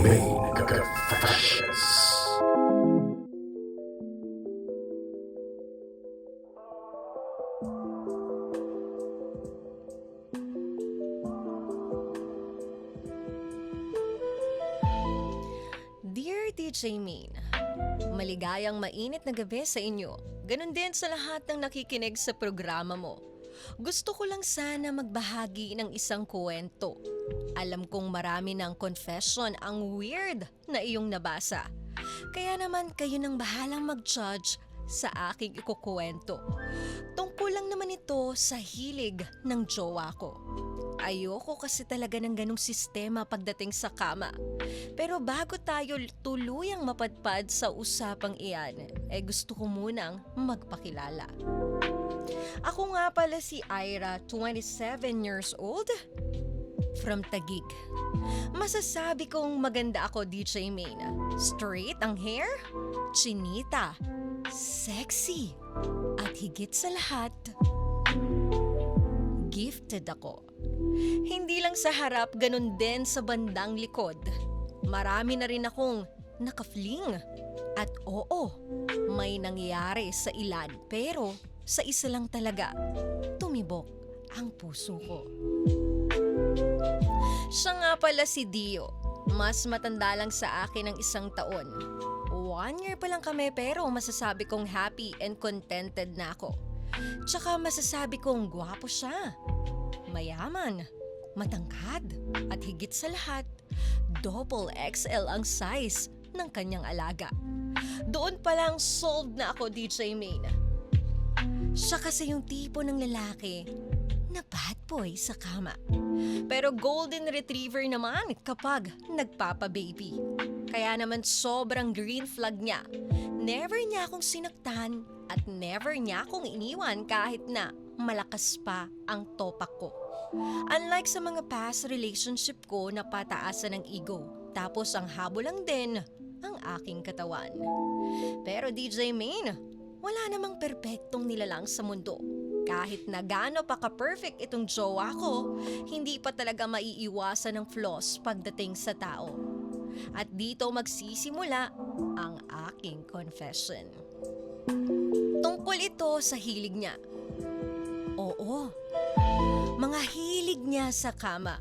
Main Confessions. Dear DJ Main, maligayang mainit na gabi sa inyo. Ganon din sa lahat ng nakikinig sa programa mo. Gusto ko lang sana magbahagi ng isang kwento. Alam kong marami ng confession ang weird na iyong nabasa. Kaya naman kayo nang bahalang mag-judge sa aking ikukwento. Tungkol lang naman ito sa hilig ng jowa ko. Ayoko kasi talaga ng ganong sistema pagdating sa kama. Pero bago tayo tuluyang mapadpad sa usapang iyan, gusto ko munang magpakilala. Ako nga pala si Ira, 27 years old, from Taguig. Masasabi kong maganda ako, DJ Main. Straight ang hair, chinita, sexy, at higit sa lahat, gifted ako. Hindi lang sa harap, ganun din sa bandang likod. Marami na rin akong nakafling. At oo, may nangyayari sa ilan, pero sa isa lang talaga, tumibok ang puso ko. Siya nga pala si Dio. Mas matanda lang sa akin ng 1 taon. 1 year pa lang kami pero masasabi kong happy and contented na ako. Tsaka masasabi kong gwapo siya. Mayaman, matangkad, at higit sa lahat, double XL ang size ng kanyang alaga. Doon pa lang sold na ako, DJ Main. Siya kasi yung tipo ng lalaki na bad boy sa kama. Pero golden retriever naman kapag nagpapa-baby. Kaya naman sobrang green flag niya. Never niya akong sinaktan at never niya akong iniwan kahit na malakas pa ang topak ko. Unlike sa mga past relationship ko na pataasan ng ego, tapos ang habol lang din ang aking katawan. Pero DJ Main, wala namang perpektong nilalang sa mundo. Kahit na gaano pa ka-perfect itong jowa ko, hindi pa talaga maiiwasan ng flaws pagdating sa tao. At dito magsisimula ang aking confession. Tungkol ito sa hilig niya. Oo, mga hilig niya sa kama.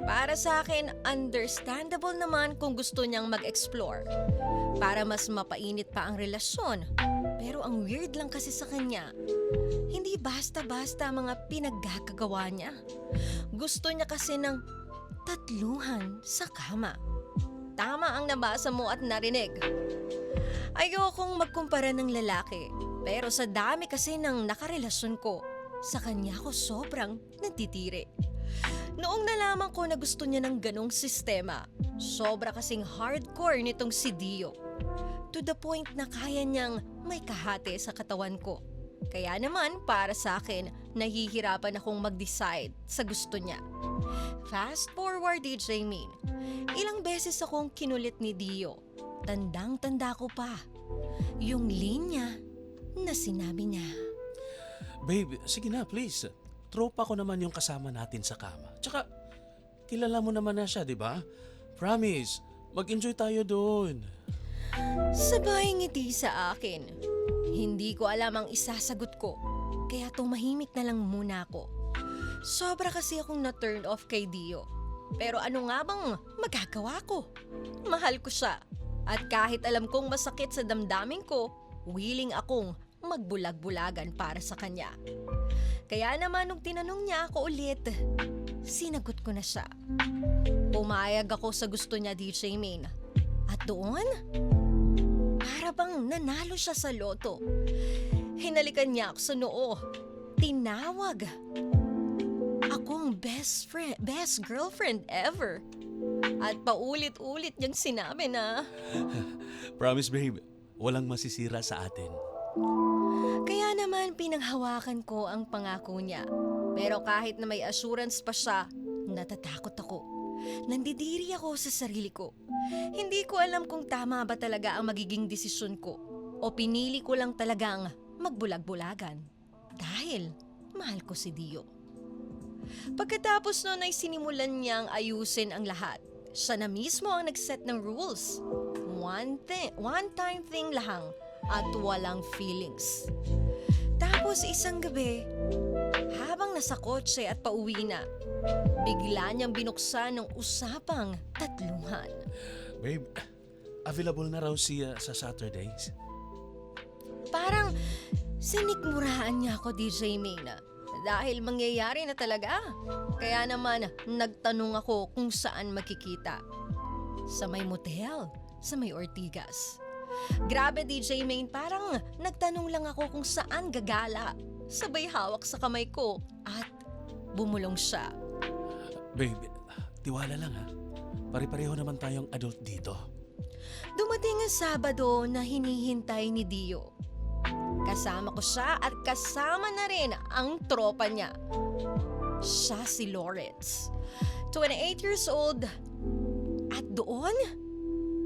Para sa akin, understandable naman kung gusto niyang mag-explore para mas mapainit pa ang relasyon. Pero ang weird lang kasi sa kanya, hindi basta-basta mga pinaggagawa niya. Gusto niya kasi ng tatluhan sa kama. Tama ang nabasa mo at narinig. Ayokong magkumpara ng lalaki, pero sa dami kasi ng nakarelasyon ko, sa kanya ko sobrang natitiri. Noong nalaman ko na gusto niya ng ganong sistema, sobra kasing hardcore nitong si Dio. To the point na kaya niyang may kahati sa katawan ko. Kaya naman para sa akin, nahihirapan akong mag-decide sa gusto niya. Fast forward, DJ Main. Ilang beses akong kinulit ni Dio. Tandang-tanda ko pa. Yung linya na sinabi niya. Babe, sige na please. Tropa ko naman yung kasama natin sa kama. Tsaka, kilala mo naman na siya, di ba? Promise, mag-enjoy tayo doon. Sabay ngiti sa akin. Hindi ko alam ang isasagot ko, kaya tumahimik na lang muna ako. Sobra kasi akong na-turn off kay Dio. Pero ano nga bang magagawa ko? Mahal ko siya. At kahit alam kong masakit sa damdamin ko, willing akong magbulag-bulagan para sa kanya. Kaya naman nung tinanong niya ako ulit, sinagot ko na siya. Pumayag ako sa gusto niya, DJ Main. At doon, para bang nanalo siya sa loto. Hinalikan niya ako sa noo. Tinawag. Akong best girlfriend ever. At paulit-ulit niyang sinabi na, Promise babe, walang masisira sa atin. kaya naman pinanghawakan ko ang pangako niya. Pero kahit na may assurance pa siya, natatakot ako. Nandidiri ako sa sarili ko. Hindi ko alam kung tama ba talaga ang magiging desisyon ko o pinili ko lang talagang magbulag-bulagan dahil mahal ko si Dio. Pagkatapos nun ay sinimulan niyang ayusin ang lahat. Siya na mismo ang nag-set ng rules. One-time thing lang at walang feelings. Tapos isang gabi, habang nasa kotse at pauwi na, bigla niyang binuksan ng usapang tatluhan. Babe, available na raw siya sa Saturdays. Parang sinikmuraan niya ako, DJ Mayna. Dahil mangyayari na talaga. Kaya naman, nagtanong ako kung saan makikita. Sa may motel, sa may Ortigas. Grabe, DJ Main, parang nagtanong lang ako kung saan gagala. Sabay hawak sa kamay ko at bumulong siya. Babe, tiwala lang ha. Pare-pareho naman tayong adult dito. Dumating ang Sabado na hinihintay ni Dio. Kasama ko siya at kasama na rin ang tropa niya. Siya si Lawrence, 28 years old. At doon,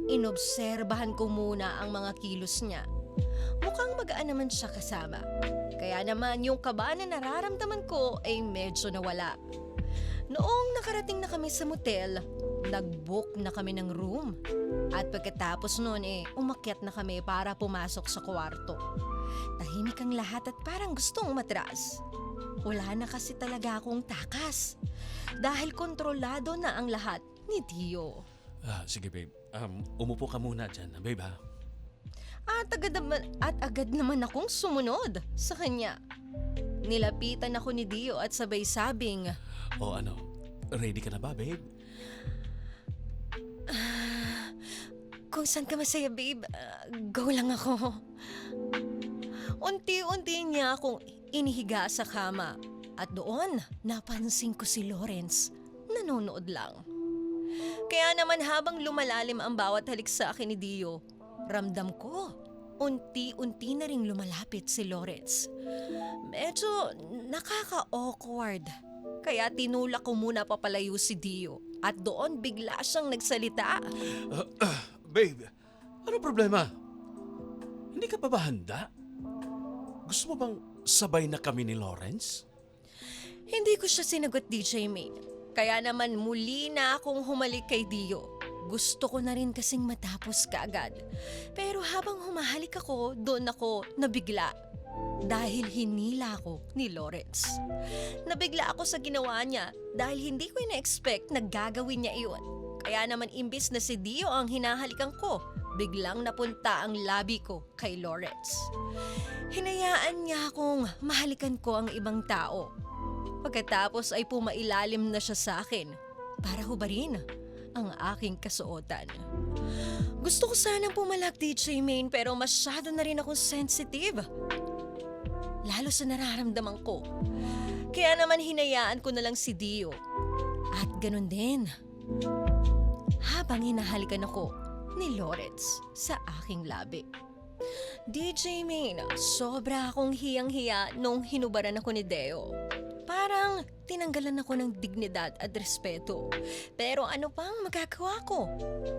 inobserbahan ko muna ang mga kilos niya. Mukhang magaan naman siya kasama. Kaya naman yung kaba na nararamdaman ko ay medyo nawala. Noong nakarating na kami sa motel, nag-book na kami ng room. At pagkatapos noon umakyat na kami para pumasok sa kwarto. Tahimik ang lahat at parang gustong umatras. Wala na kasi talaga akong takas. Dahil kontrolado na ang lahat ni Dio. Sige babe, umupo ka muna dyan, babe ha. At agad naman akong sumunod sa kanya. Nilapitan ako ni Dio at sabay sabing, O ano, ready ka na ba babe? kung saan ka masaya babe, go lang ako. Unti-unti niya akong inihiga sa kama. At doon, napansin ko si Lawrence, nanonood lang. Kaya naman habang lumalalim ang bawat halik sa akin ni Dio, ramdam ko, unti-unti na ring lumalapit si Lawrence. Medyo nakaka-awkward. Kaya tinulak ko muna papalayo si Dio. At doon bigla siyang nagsalita. Babe, ano problema? Hindi ka pa ba handa? Gusto mo bang sabay na kami ni Lawrence? Hindi ko siya sinagot, DJ May. Kaya naman muli na akong humalik kay Dio. Gusto ko na rin kasing matapos kaagad. Pero habang humahalik ako, doon ako nabigla. Dahil hinila ako ni Lawrence. Nabigla ako sa ginawa niya dahil hindi ko ina-expect na gagawin niya iyon. Kaya naman imbis na si Dio ang hinahalikan ko, biglang napunta ang labi ko kay Lawrence. Hinayaan niya akong mahalikan ko ang ibang tao. Pagkatapos ay pumailalim na siya sa akin para hubarin ang aking kasuotan. Gusto ko sanang pumalak, DJ Main, pero masyado na rin akong sensitive. Lalo sa nararamdaman ko. Kaya naman hinayaan ko na lang si Dio. At ganun din. Habang hinahalikan ako ni Lawrence sa aking labi. DJ Main, sobra akong hiyang-hiya nung hinubaran ako ni Deo. Parang tinanggalan ako ng dignidad at respeto. Pero ano pang magagawa ko?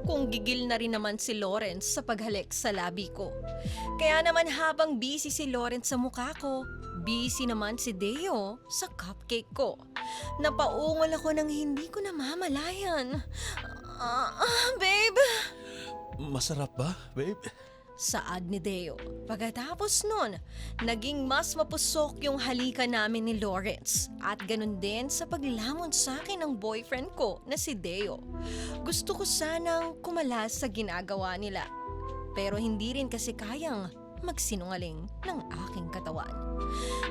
Kung gigil na rin naman si Lawrence sa paghalik sa labi ko. Kaya naman habang busy si Lawrence sa mukha ko, busy naman si Deo sa cupcake ko. Napaungol ako nang hindi ko namamalayan. Babe! Masarap ba, babe? Saad ni Deo. Pagkatapos nun, naging mas mapusok yung halikan namin ni Lawrence. At ganun din sa paglamon sa akin ng boyfriend ko na si Deo. Gusto ko sanang kumalas sa ginagawa nila. Pero hindi rin kasi kayang magsinungaling ng aking katawan.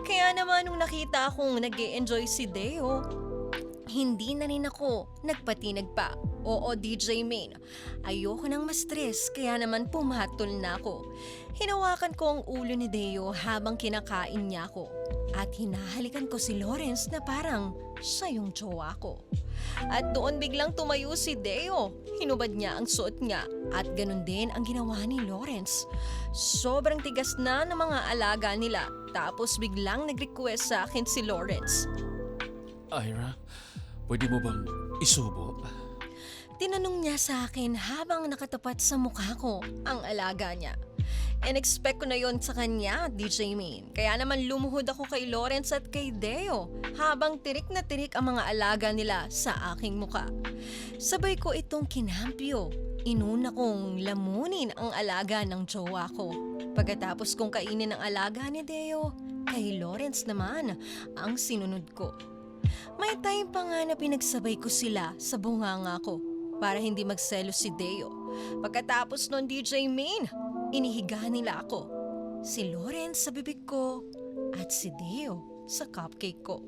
Kaya naman nung nakita akong nag-e-enjoy si Deo, hindi na rin ako nagpatinag pa. Oo, DJ Main. Ayoko nang ma-stress kaya naman pumatol na ako. Hinawakan ko ang ulo ni Deo habang kinakain niya ako. At hinahalikan ko si Lawrence na parang siya yung jowa ko. At doon biglang tumayo si Deo. Hinubad niya ang suot niya at ganun din ang ginawa ni Lawrence. Sobrang tigas na ng mga alaga nila. Tapos biglang nag-request sa akin si Lawrence. Ira, pwede mo bang isubo? Tinanong niya sa akin habang nakatapat sa mukha ko ang alaga niya. In-expect ko na yon sa kanya, DJ Main. Kaya naman lumuhod ako kay Lawrence at kay Deo habang tirik na tirik ang mga alaga nila sa aking muka. Sabay ko itong kinampyo. Inuna kong lamunin ang alaga ng jowa ko. Pagkatapos kong kainin ang alaga ni Deo, kay Lawrence naman ang sinunod ko. May time pa nga na pinagsabay ko sila sa bunganga ko para hindi magselos si Deo. Pagkatapos nun, DJ Main, inihiga nila ako. Si Lawrence sa bibig ko at si Deo sa cupcake ko.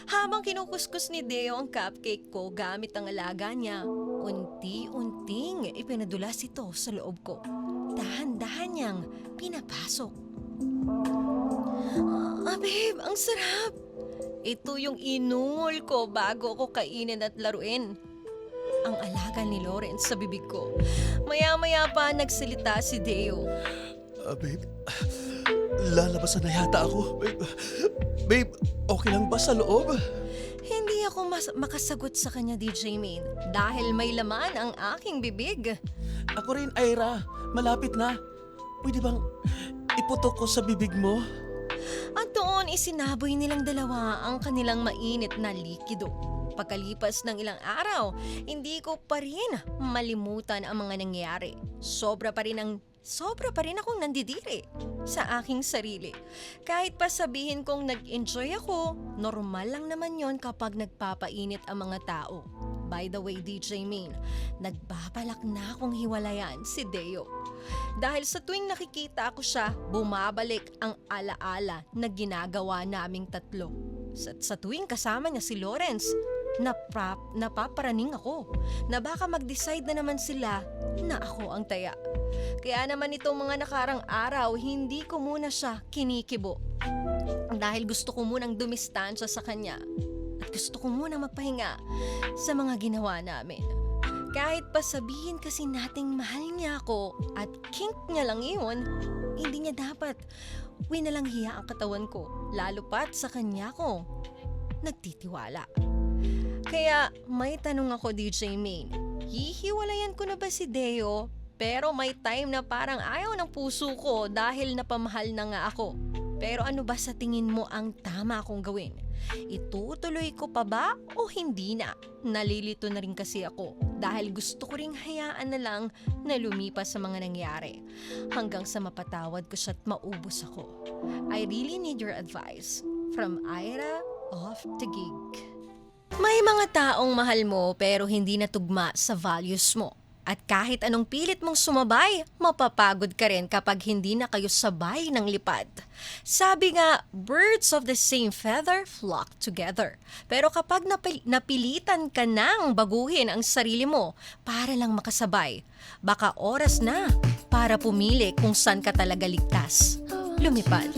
Habang kinukuskus ni Deo ang cupcake ko gamit ang alaga niya, unti-unting ipinadulas ito sa loob ko. Dahan-dahan niyang pinapasok. Babe, ang sarap! Ito yung inungol ko bago ko kainin at laruin. Ang alaga ni Lawrence sa bibig ko. Maya-maya pa nagsalita si Deo. Babe, lalabasan na yata ako. Babe, okay lang ba sa loob? Hindi ako makasagot sa kanya, DJ Main, dahil may laman ang aking bibig. Ako rin, Ira. Malapit na. Pwede bang iputok ko sa bibig mo? At doon isinaboy nilang dalawa ang kanilang mainit na likido. Pagkalipas ng ilang araw, hindi ko pa rin malimutan ang mga nangyari. Sobra pa rin akong nandidiri sa aking sarili. Kahit pa sabihin kong nag-enjoy ako, normal lang naman yon kapag nagpapainit ang mga tao. By the way, DJ Main, nagbabalak na akong hiwalayan si Deo. Dahil sa tuwing nakikita ko siya, bumabalik ang alaala na ginagawa naming tatlo. Sa tuwing kasama niya si Lawrence, napaparaning ako na baka mag-decide na naman sila na ako ang taya. Kaya naman itong mga nakarang araw, hindi ko muna siya kinikibo. Dahil gusto ko munang dumistansya sa kanya at gusto ko munang magpahinga sa mga ginawa namin. Kahit pa sabihin kasi nating mahal niya ako at kink niya lang iyon, hindi niya dapat winalanghiya ang katawan ko, lalo pat sa kanya ko nagtitiwala. Kaya may tanong ako, DJ Main, hihiwalayan ko na ba si Deo? Pero may time na parang ayaw ng puso ko dahil napamahal na nga ako. Pero ano ba sa tingin mo ang tama kong gawin? Itutuloy ko pa ba o hindi na? Nalilito na rin kasi ako dahil gusto ko ring hayaan na lang na lumipas sa mga nangyari hanggang sa mapatawad ko siya at maubos ako. I really need your advice. From Ira of the Gig. May mga taong mahal mo pero hindi natugma sa values mo. At kahit anong pilit mong sumabay, mapapagod ka rin kapag hindi na kayo sabay ng lipad. Sabi nga, birds of the same feather flock together. Pero kapag napilitan ka nang baguhin ang sarili mo para lang makasabay, baka oras na para pumili kung saan ka talaga ligtas lumipad.